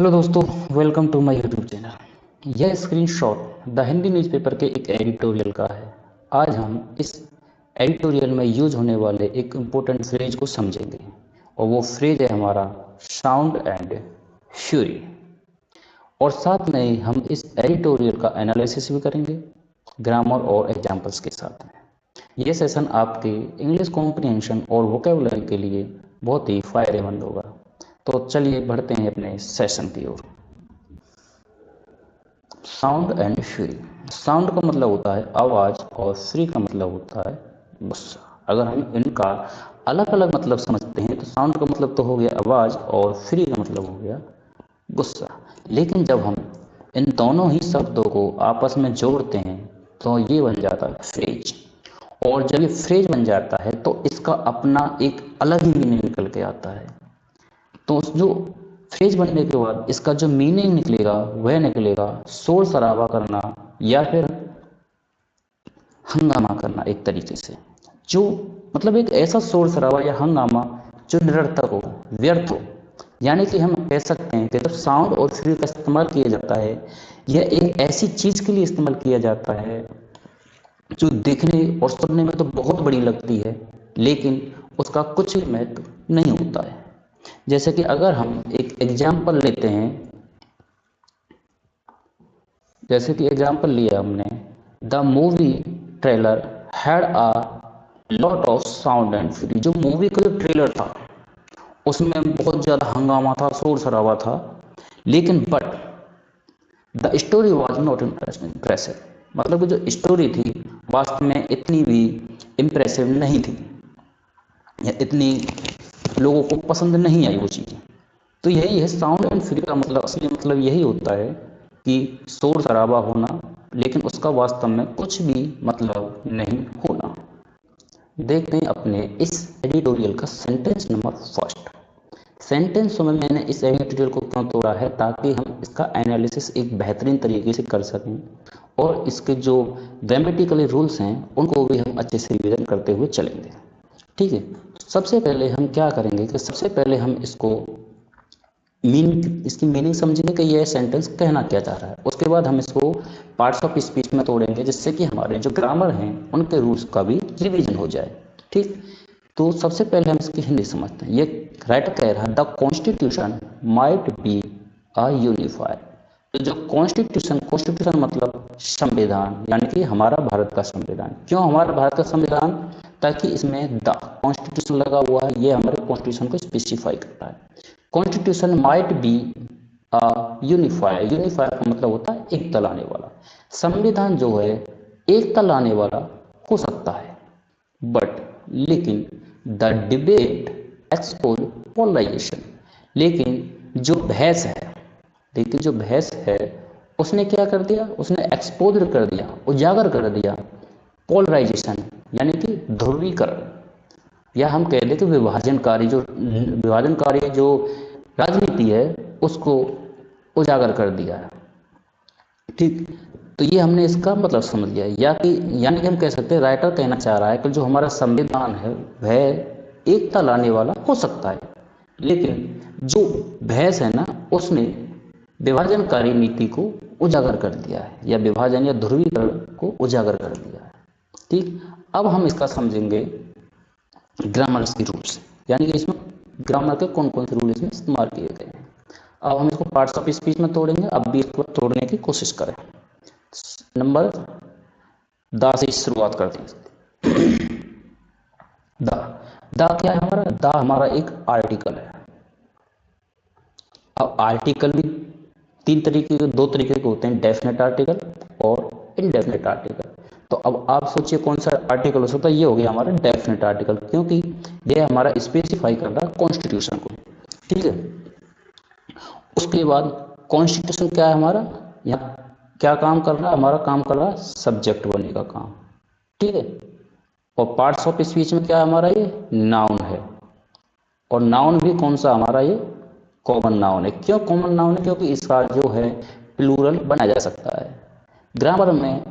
Hello दोस्तों, welcome to my YouTube channel. यह screenshot the Hindi newspaper के एक एडिटोरियल का है। आज हम इस एडिटोरियल में यूज होने वाले एक इम्पोर्टेंट फ्रेज को समझेंगे और वो फ्रेज है हमारा साउंड एंड फ्यूरी। और साथ में ही हम इस एडिटोरियल का एनालिसिस भी करेंगे ग्रामर और एग्जाम्पल्स के साथ में। यह सेशन आपके इंग्लिश कॉम्प्रिहेंशन और वोकेबुलरी के लिए बहुत ही फायदेमंद होगा। तो चलिए बढ़ते हैं अपने सेशन की ओर। Sound and fury. साउंड का मतलब होता है आवाज़ और फ्यूरी का मतलब होता है गुस्सा। अगर हम इनका अलग अलग मतलब समझते हैं तो साउंड का मतलब तो हो गया आवाज़ और फ्यूरी का मतलब हो गया गुस्सा। लेकिन जब हम इन दोनों ही शब्दों को आपस में जोड़ते हैं तो ये बन जाता है फ्रेज। और जब ये फ्रेज बन जाता है तो इसका अपना एक अलग ही मीनिंग निकल के आता है। तो उस जो फ्रेज बनने के बाद इसका जो मीनिंग निकलेगा वह निकलेगा शोर शराबा करना या फिर हंगामा करना। एक तरीके से जो मतलब एक ऐसा शोर शराबा या हंगामा जो निरर्थक हो, व्यर्थ हो। यानी कि हम कह सकते हैं कि जब साउंड और फ्री का इस्तेमाल किया जाता है, यह एक ऐसी चीज़ के लिए इस्तेमाल किया जाता है जो देखने और सुनने में तो बहुत बड़ी लगती है, लेकिन उसका कुछ भी महत्व नहीं होता है। जैसे कि अगर हम एक एग्जाम्पल लेते हैं, जैसे कि एग्जाम्पल लिया हमने, the movie trailer had a lot of sound and fury. जो मूवी का जो ट्रेलर था उसमें बहुत ज़्यादा हंगामा था, शोर शराबा था, लेकिन but the story was not impressive. मतलब जो स्टोरी थी वास्तव में इतनी भी इम्प्रेसिव नहीं थी या इतनी लोगों को पसंद नहीं आई वो चीज़। तो यही है साउंड एंड फ्यूरी का मतलब, असली मतलब यही होता है कि शोर शराबा होना लेकिन उसका वास्तव में कुछ भी मतलब नहीं होना। देखते हैं अपने इस एडिटोरियल का सेंटेंस नंबर फर्स्ट। सेंटेंस में मैंने इस एडिटोरियल को क्यों तोड़ा है, ताकि हम इसका एनालिसिस एक बेहतरीन तरीके से कर सकें और इसके जो ग्रामेटिकली रूल्स हैं उनको भी हम अच्छे से रिवीजन करते हुए चलेंगे। ठीक है, सबसे पहले हम क्या करेंगे कि सबसे पहले हम इसकी मीनिंग समझेंगे कि यह सेंटेंस कहना क्या चाह रहा है। उसके बाद हम इसको पार्ट्स ऑफ स्पीच में तोड़ेंगे जिससे कि हमारे जो ग्रामर हैं उनके रूल्स का भी रिवीजन हो जाए। ठीक, तो सबसे पहले हम इसकी हिंदी समझते हैं। ये राइटर कह रहा है the constitution might be a unifier. तो जो कॉन्स्टिट्यूशन, कॉन्स्टिट्यूशन मतलब संविधान, यानी कि हमारा भारत का संविधान। क्यों हमारा भारत का संविधान? ताकि इसमें द कॉन्स्टिट्यूशन लगा हुआ है, ये हमारे कॉन्स्टिट्यूशन को स्पेसिफाई करता है। Constitution might be unifier. Unifier का मतलब होता है एकता लाने वाला। संविधान जो है एकता लाने वाला हो सकता है, बट लेकिन द डिबेट एक्सपोज पोलराइजेशन। लेकिन जो बहस है, लेकिन जो बहस है उसने क्या कर दिया, उसने एक्सपोज कर दिया, उजागर कर दिया पोलराइजेशन, यानी कि ध्रुवीकरण, या हम कह दें कि विभाजनकारी जो राजनीति है उसको उजागर कर दिया है। ठीक, तो ये हमने इसका मतलब समझ लिया। यानी कि हम कह सकते हैं राइटर कहना चाह रहा है कि जो हमारा संविधान है वह एकता लाने वाला हो सकता है, लेकिन जो बहस है ना उसने विभाजनकारी नीति को उजागर कर दिया है, या विभाजन या ध्रुवीकरण को उजागर कर दिया है। ठीक, अब हम इसका समझेंगे ग्रामर के रूल्स, यानी कि इसमें ग्रामर के कौन कौन से रूल इसमें इस्तेमाल किए गए हैं। अब हम इसको पार्ट्स ऑफ स्पीच में तोड़ेंगे। अब भी इसको तोड़ने की कोशिश करें। नंबर दा से शुरुआत करते हैं। दा, दा क्या है हमारा? दा हमारा एक आर्टिकल है। अब आर्टिकल भी दो तरीके के होते हैं, डेफिनेट आर्टिकल और इनडेफिनेट आर्टिकल। तो अब आप सोचिए कौन सा आर्टिकल हो सकता है। ये हो गया हमारा डेफिनेट आर्टिकल, क्योंकि ये हमारा स्पेसिफाई कर रहा है कॉन्स्टिट्यूशन को। ठीक है, उसके बाद कॉन्स्टिट्यूशन क्या है हमारा, यहाँ क्या काम कर रहा है? हमारा काम कर रहा है सब्जेक्ट बनने का काम। ठीक है, और पार्ट्स ऑफ स्पीच में क्या है हमारा? ये नाउन है, और नाउन भी कौन सा हमारा? ये कॉमन नाउन है। क्यों कॉमन नाउन है? क्योंकि इसका जो है प्लूरल बनाया जा सकता है। ग्रामर में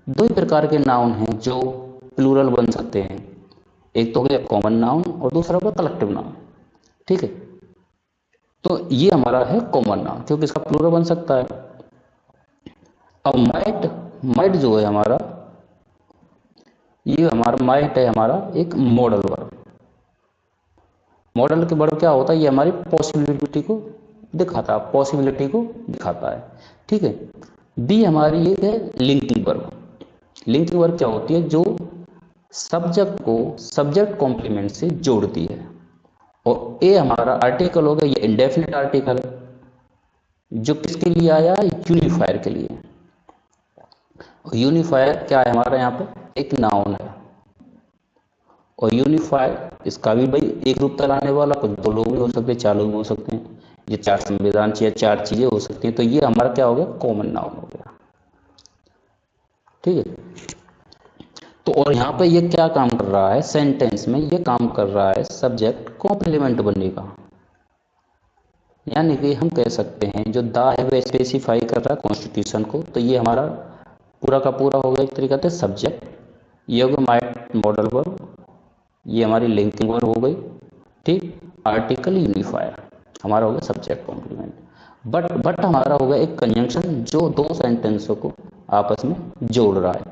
दो ही प्रकार के नाउन हैं जो प्लूरल बन सकते हैं, एक तो हो गया कॉमन नाउन और दूसरा होगा कलेक्टिव नाउन। ठीक है, तो ये हमारा है कॉमन नाउन, क्योंकि इसका प्लूरल बन सकता है। अब माइट, माइट जो है हमारा, ये हमारा माइट है हमारा एक मॉडल वर्ब। मॉडल के वर्ब क्या होता है, ये हमारी पॉसिबिलिटी को दिखाता है, पॉसिबिलिटी को दिखाता है, ठीक है। बी हमारी एक है लिंकिंग वर्ब। लिंकिंग वर्ब क्या होती है, जो सब्जेक्ट को सब्जेक्ट कॉम्प्लीमेंट से जोड़ती है। और ए हमारा आर्टिकल हो गया, ये इंडेफिनिट आर्टिकल है, जो किसके लिए आया है, यूनिफायर के लिए। और यूनिफायर क्या है हमारा यहाँ पे, एक नाउन है। और यूनिफायर इसका भी भाई एक रूपता लाने वाला, कुछ दो लोग भी हो सकते हैं, चार लोग भी हो सकते हैं, ये चार संविधान या चार चीजें हो सकती हैं। तो ये हमारा क्या हो गया, कॉमन नाउन हो गया, ठीक है। तो और यहाँ पे ये क्या काम कर रहा है, सेंटेंस में ये काम कर रहा है सब्जेक्ट कॉम्प्लीमेंट बनने का। यानी कि हम कह सकते हैं जो दा है वह स्पेसिफाई कर रहा है कॉन्स्टिट्यूशन को, तो ये हमारा पूरा का पूरा हो गया एक तरीका से सब्जेक्ट। ये हो गया माइट मॉडल वर्ब, ये हमारी लिंकिंग वर्ब हो गई, ठीक। आर्टिकल यूनिफायर हमारा हो गया सब्जेक्ट कॉम्प्लीमेंट। बट हमारा हो गया एक कंजंक्शन जो दो सेंटेंसों को आपस में जोड़ रहा है,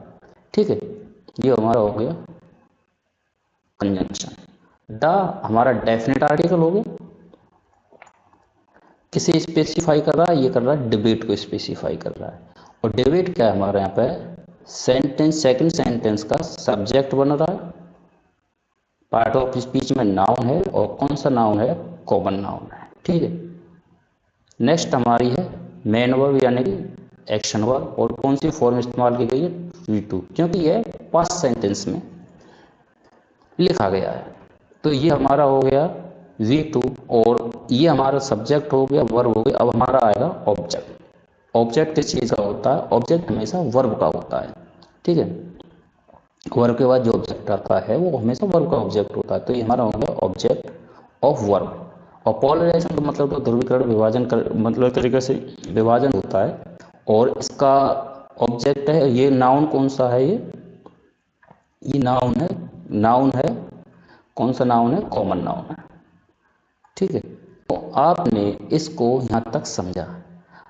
ठीक है। ये हमारा हो गया कंजंक्शन। द हमारा डेफिनेट आर्टिकल हो गया, किसे स्पेसिफाई कर रहा है, ये कर रहा है डिबेट को स्पेसिफाई कर रहा है। और डिबेट क्या है हमारा यहाँ पे, सेंटेंस सेकंड सेंटेंस का सब्जेक्ट बन रहा है, पार्ट ऑफ स्पीच में नाउन है, और कौन सा नाउन है, कॉमन नाउन है, ठीक है। नेक्स्ट हमारी है मेन वर्ब यानी कि एक्शन वर्ब, और कौन सी फॉर्म इस्तेमाल की गई है, V2, क्योंकि यह पास्ट सेंटेंस में लिखा गया है। तो ये हमारा हो गया V2, और ये हमारा सब्जेक्ट हो गया, वर्ब हो गया। अब हमारा आएगा ऑब्जेक्ट। ऑब्जेक्ट किस चीज़ का होता है, ऑब्जेक्ट हमेशा वर्ब का होता है, ठीक है। वर्ब के बाद जो ऑब्जेक्ट आता है वो हमेशा वर्ब का ऑब्जेक्ट होता है। तो ये हमारा हो गया ऑब्जेक्ट ऑफ वर्ब। और पॉलराइजेशन का मतलब तो ध्रुवीकरण, विभाजन कर, मतलब तरीके से विभाजन होता है। और इसका ऑब्जेक्ट है, ये नाउन कौन सा है, ये नाउन है, नाउन है, कौन सा नाउन है, कॉमन नाउन है, ठीक है। तो आपने इसको यहाँ तक समझा,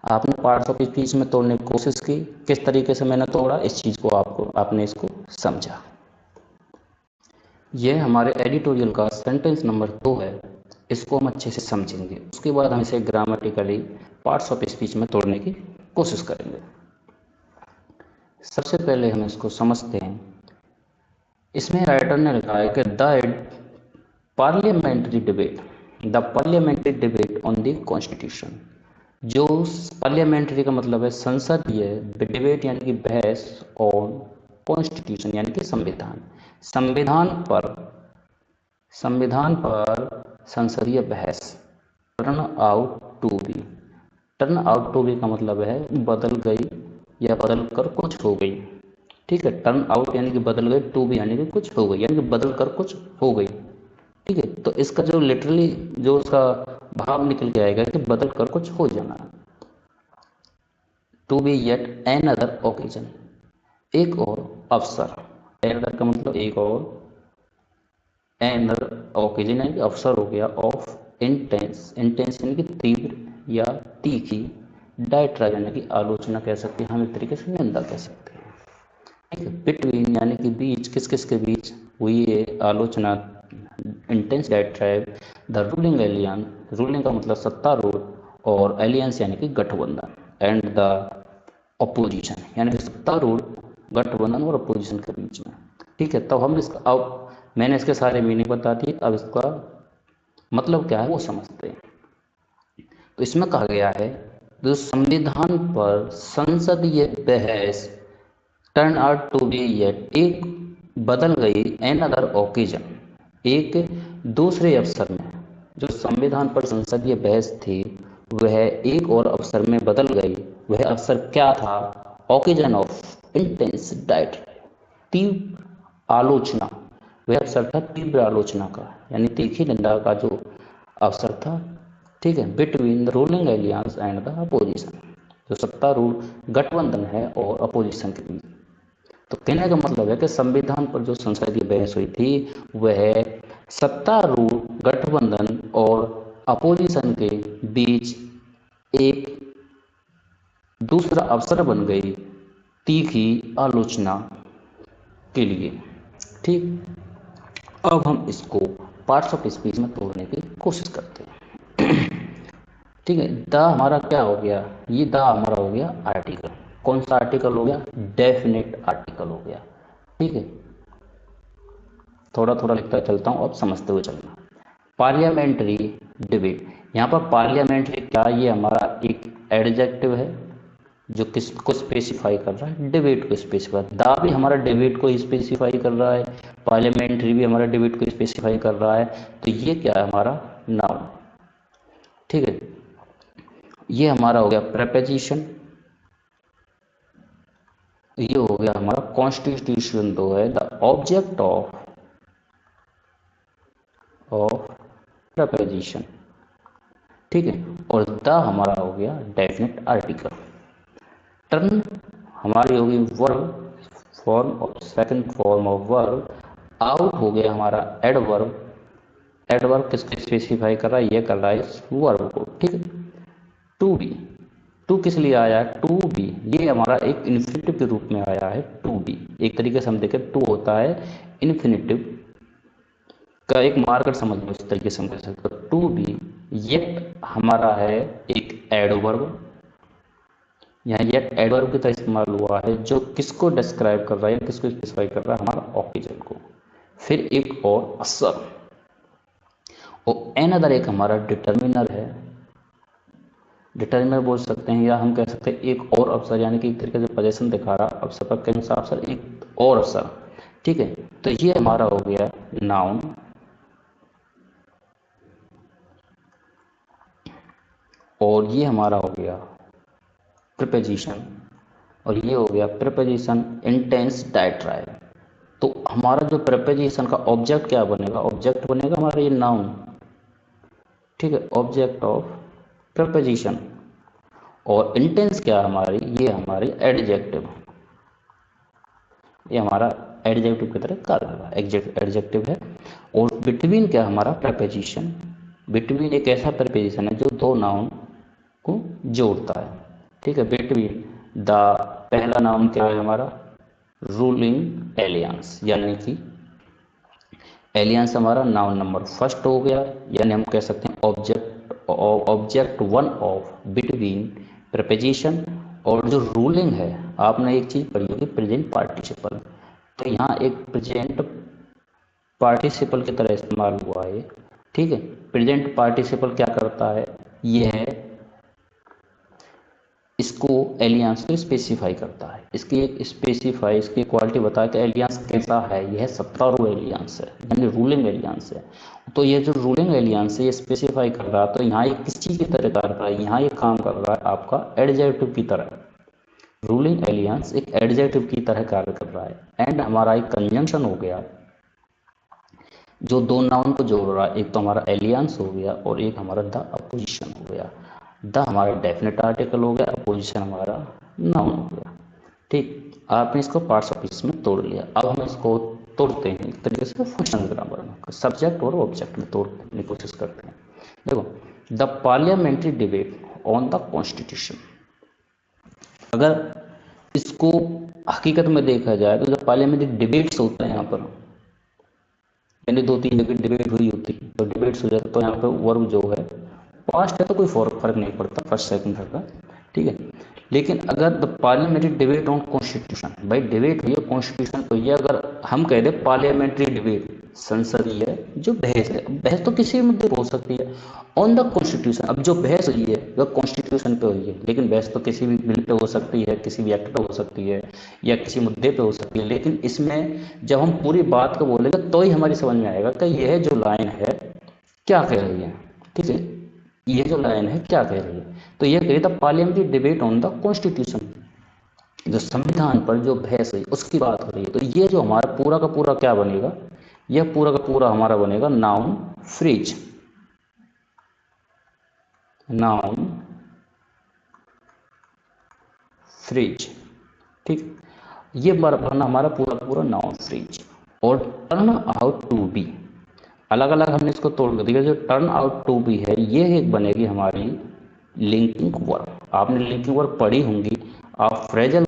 आपने पार्ट्स ऑफ स्पीच में तोड़ने की कोशिश की, किस तरीके से मैंने तोड़ा इस चीज़ को आपने इसको समझा। यह हमारे एडिटोरियल का सेंटेंस नंबर 2 है, इसको हम अच्छे से समझेंगे। उसके बाद हम इसे ग्रामेटिकली पार्ट्स ऑफ स्पीच में तोड़ने की कोशिश करेंगे। सबसे पहले हम इसको समझते हैं। इसमें राइटर ने लिखा है कि parliamentary debate the parliamentary debate on the constitution. जो पार्लियामेंट्री का मतलब है संसदीय, डिबेट यानी कि बहस, ऑन कॉन्स्टिट्यूशन यानी कि संविधान, संविधान पर संसदीय बहस। Turn out to be, turn out to be का मतलब है बदल गई या बदल कर कुछ हो गई, ठीक है। टर्न आउट यानी कि बदल गई, टू बी यानी कि कुछ हो गई, यानी कि बदल कर कुछ हो गई, ठीक है। तो इसका जो लिटरली जो उसका भाव निकल के आएगा कि बदल कर कुछ हो जाना। To be yet another occasion, एक और अवसर। एन अदर का मतलब एक और, एन अदर ओकेजन यानी कि अवसर हो गया, ऑफ इंटेंस, इंटेंस यानी कि तीव्र या तीखी, डायट्राइब यानी कि आलोचना कह सकते हैं हम, एक तरीके से निंदा कह सकते हैं, ठीक है। बिटवीन यानी कि बीच, किस किस के बीच हुई है आलोचना, intense diatribe. The ruling alien, ruling का मतलब सत्तारूढ़, और एलियंस यानी कि गठबंधन, एंड द अपोजिशन यानी कि सत्तारूढ़, गठबंधन और अपोजिशन के बीच में, ठीक है। तो हम इसका, अब मैंने इसके सारे मीनिंग बता दिए, अब इसका मतलब क्या है वो समझते हैं। तो इसमें कहा गया है जो संविधान पर संसदीय बहस turn out to be yet, एक बदल गई, एन अदर ओकेजन, एक दूसरे अवसर में। जो संविधान पर संसदीय बहस थी वह एक और अवसर में बदल गई। वह अवसर क्या था, ओकेजन ऑफ इंटेंस डाइट, तीव्र आलोचना। वह अवसर था तीव्र आलोचना का, यानी तीखी निंदा का जो अवसर था, ठीक है। Between the ruling aliens and the opposition, जो सत्तारूढ़ गठबंधन है और अपोजिशन के बीच। तो कहने का मतलब है कि संविधान पर जो संसदीय बहस हुई थी वह सत्तारूढ़ गठबंधन और अपोजिशन के बीच एक दूसरा अवसर बन गई तीखी आलोचना के लिए। ठीक, अब हम इसको पार्ट्स ऑफ स्पीच में तोड़ने की कोशिश करते हैं। ठीक है, द हमारा क्या हो गया, ये द हमारा हो गया आर्टिकल। कौन सा आर्टिकल हो गया, डेफिनेट आर्टिकल हो गया। ठीक है, थोड़ा थोड़ा लिखता चलता हूँ, अब समझते हुए चलना। पार्लियामेंट्री डिबेट, यहाँ पर पार्लियामेंट्री क्या, ये हमारा एक एडजेक्टिव है जो किसको स्पेसिफाई कर रहा है, डिबेट को स्पेसिफाई। दा भी हमारा डिबेट को स्पेसिफाई कर रहा है, पार्लियामेंट्री भी हमारा डिबेट को स्पेसिफाई कर रहा है। तो ये क्या है, हमारा नाउन। ठीक है, ये हमारा हो गया प्रेपोजिशन, ये हो गया हमारा कॉन्स्टिट्यूशन दो है द ऑब्जेक्ट ऑफ प्रेपोजिशन। ठीक है, और द हमारा हो गया डेफिनेट आर्टिकल। टर्न हमारी होगी वर्ब फॉर्म और second form of verb. Out हो गया हमारा एडवर्ब। एडवर्ब किसको स्पेसिफाई कर रहा है, ये कर रहा है इस वर्ब को। ठीक है, टू बी, टू किस लिए आया है, टू बी, ये हमारा एक इन्फिनिटिव के रूप में आया है। टू बी एक तरीके से हम देखें, टू होता है इन्फिनिटिव का एक मार्कर, समझ लो इस तरीके से हम कह सकते हैं। टू बी येट हमारा है एक एडवर्ब, यहाँ ये एडवर्ब की तरह इस्तेमाल हुआ है जो किसको डिस्क्राइब कर रहा है, किसको स्पेसिफाई कर रहा है, हमारा ऑक्सीजन को। फिर एक और असर, और एन अदर एक हमारा डिटर्मिनर है, डिटर्मिनर बोल सकते हैं, या हम कह सकते हैं एक और अवसर, यानी कि एक तरीके से पोजीशन दिखा रहा अवसर पर कौन सा अवसर, एक और अवसर। ठीक है, तो ये हमारा हो गया नाउन, और ये हमारा हो गया प्रीपोजिशन, और ये हो गया प्रीपोजिशन इंटेंस डायट्राइब। तो हमारा जो प्रीपोजिशन का ऑब्जेक्ट क्या बनेगा, ऑब्जेक्ट बनेगा हमारा ये नाउन। ठीक है, ऑब्जेक्ट ऑफ प्रीपोजिशन। और इंटेंस क्या हमारी, ये हमारी एडजेक्टिव, ये हमारा एडजेक्टिव की तरह कार्य कर रहा है, एडजेक्टिव है। और बिटवीन क्या हमारा प्रीपोजिशन, बिटवीन एक ऐसा प्रीपोजिशन है जो दो नाउन को जोड़ता है। ठीक है, बिटवीन द, पहला नाउन क्या है हमारा, रूलिंग एलियंस, यानी कि एलियंस हमारा नाउन नंबर फर्स्ट हो गया, यानी हम कह सकते हैं object one of between preposition. और जो रूलिंग है, आपने एक चीज पढ़ी होगी प्रेजेंट पार्टिसिपल, तो यहाँ एक प्रेजेंट पार्टिसिपल की तरह इस्तेमाल हुआ है। ठीक है, प्रेजेंट पार्टिसिपल क्या करता है, यह है इसको एलियंस को स्पेसिफाई करता है, इसकी एक स्पेसिफाई, इसकी क्वालिटी बताया कि एलियंस कैसा है, यह सत्तारूढ़ एलियंस है, यानी रूलिंग एलियंस है। तो ये जो रूलिंग एलियंस है ये स्पेसिफाई कर रहा है, तो यहाँ ये किस चीज़ की तरह कर रहा है, यहाँ ये काम कर रहा है आपका एडजेक्टिव की तरह। रूलिंग एलियंस एक एडजेक्टिव की तरह कार्य कर रहा है। एंड हमारा एक कंजंक्शन हो गया जो दो नाउन को जोड़ रहा है, एक तो हमारा एलियंस हो गया और एक हमारा द अपोजिशन हो गया। द हमारा डेफिनेट आर्टिकल हो गया, अपोजिशन हमारा नाउन हो गया। ठीक, आपने इसको पार्ट्स ऑफ स्पीच में तोड़ लिया। अब हम इसको तोड़ते हैं एक तरीके से फंक्शनल ग्रामर में, सब्जेक्ट और ऑब्जेक्ट में तोड़ने की कोशिश करते हैं। देखो, the parliamentary debate on the constitution, अगर इसको हकीकत में देखा जाए तो जो पार्लियामेंट्री डिबेट्स होते हैं यहाँ पर, यानी दो तीन जगह डिबेट हुई होती है तो डिबेट्स हो जाता है, तो यहाँ पे वर्ब जो है पास्ट है तो कोई फर्क नहीं पड़ता, फर्स्ट सेकंड थर्ड का। ठीक है, लेकिन अगर the parliamentary debate on constitution, भाई डिबेट हुई है कॉन्स्टिट्यूशन, तो ये अगर हम कह दें पार्लियामेंट्री डिबेट, संसदीय जो बहस है, बहस तो किसी मुद्दे पर हो सकती है ऑन द कॉन्स्टिट्यूशन। अब जो बहस हुई है वह कॉन्स्टिट्यूशन पे हुई है, लेकिन बहस तो किसी भी बिल पे हो सकती है, किसी भी एक्ट पे हो सकती है, या किसी मुद्दे पे हो सकती है। लेकिन इसमें जब हम पूरी बात को बोलेंगे तो ही हमारी समझ में आएगा कि यह जो लाइन है क्या कह रही है। ठीक है, ये जो लाइन है क्या कह रही है, तो यह कह रही था parliamentary debate on the constitution, जो संविधान पर जो बहस हुई उसकी बात हो रही है। तो ये जो हमारा पूरा का पूरा क्या बनेगा, यह पूरा का पूरा हमारा बनेगा नाउन फ्रेज, नाउन फ्रेज। ठीक, ये बनना हमारा पूरा पूरा नाउन फ्रेज। और टर्न आउट टू बी, अलग अलग हमने इसको तोड़ दिया। जो टर्न आउट टू बी है ये एक बनेगी हमारी लिंकिंग वर्ब। आपने लिंकिंग वर्ब पढ़ी होंगी, आप फ्रेजल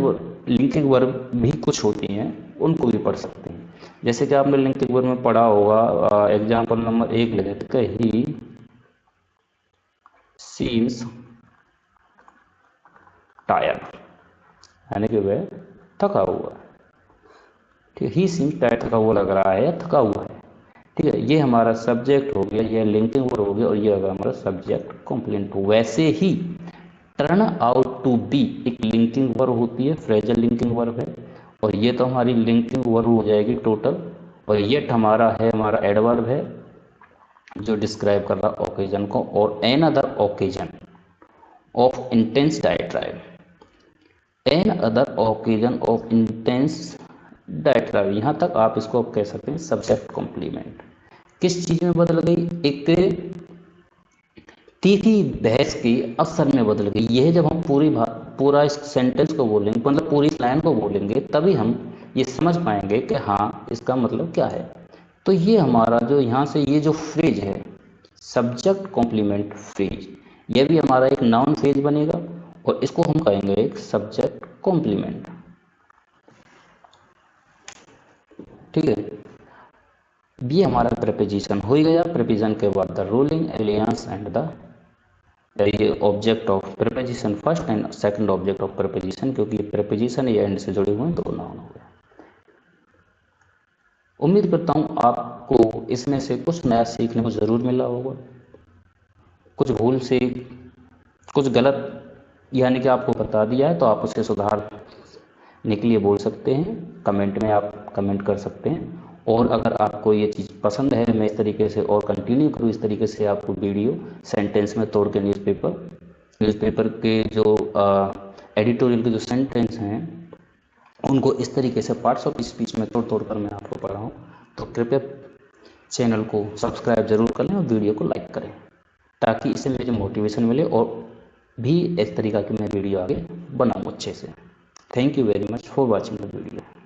लिंकिंग वर्ब भी कुछ होती हैं उनको भी पढ़ सकते हैं। जैसे कि आपने लिंकिंग वर्ब में पढ़ा होगा, एग्जाम्पल नंबर 1 ले लेते हैं, ही सीम्स टायर्ड, यानी कि वह थका हुआ है। ठीक है, ही सीम्स टायर्ड, थका हुआ लग रहा है या थका हुआ है। ठीक है, ये हमारा सब्जेक्ट हो गया, ये लिंकिंग वर्ब हो गया, और ये होगा हमारा सब्जेक्ट कॉम्प्लीमेंट। वैसे ही टर्न आउट टू बी एक लिंकिंग वर्ब होती है, फ्रेजल लिंकिंग वर्ब है, और ये तो हमारी लिंकिंग वर्ब हो जाएगी टोटल। और येट हमारा एडवर्ब है जो डिस्क्राइब कर रहा ओकेजन को। और another occasion of intense diatribe, another occasion of intense diatribe, यहाँ तक आप इसको कह सकते हैं सब्जेक्ट कॉम्प्लीमेंट। किस चीज में बदल गई? एक तीखी बहस की अवसर में बदल गई। यह जब हम पूरा इस सेंटेंस को बोलेंगे, मतलब पूरी लाइन को बोलेंगे, तभी हम ये समझ पाएंगे कि हाँ इसका मतलब क्या है। तो ये हमारा जो यहाँ से ये जो फ्रेज है सब्जेक्ट कॉम्प्लीमेंट फ्रेज, यह भी हमारा एक नाउन फ्रेज बनेगा और इसको हम कहेंगे एक सब्जेक्ट कॉम्प्लीमेंट। ठीक है, ये हमारा प्रेपोजिशन हो ही गया। प्रेपोजिशन के बाद the ruling aliens and the, ये object of preposition first and second object of preposition, क्योंकि ये प्रेपोजिशन ये एंड से जुड़े हुए हैं, तो नाउन हो गया। उम्मीद करता हूँ आपको इसमें से कुछ नया सीखने को ज़रूर मिला होगा। कुछ भूल से, कुछ गलत यानी कि आपको बता दिया है तो आप उसे सुधारने के लिए बोल सकते हैं, कमेंट में आप कमेंट कर सकते हैं। और अगर आपको ये चीज़ पसंद है, मैं इस तरीके से और कंटिन्यू करूँ इस तरीके से आपको वीडियो सेंटेंस में तोड़ के न्यूज़पेपर के जो एडिटोरियल के जो सेंटेंस हैं उनको इस तरीके से पार्ट्स ऑफ स्पीच में तोड़ तोड़ कर मैं आपको पढ़ाऊँ, तो कृपया चैनल को सब्सक्राइब जरूर कर लें और वीडियो को लाइक करें, ताकि इससे मुझे मोटिवेशन मिले और भी इस तरीका की मैं वीडियो आगे बनाऊँ अच्छे से। Thank you very much for watching the video.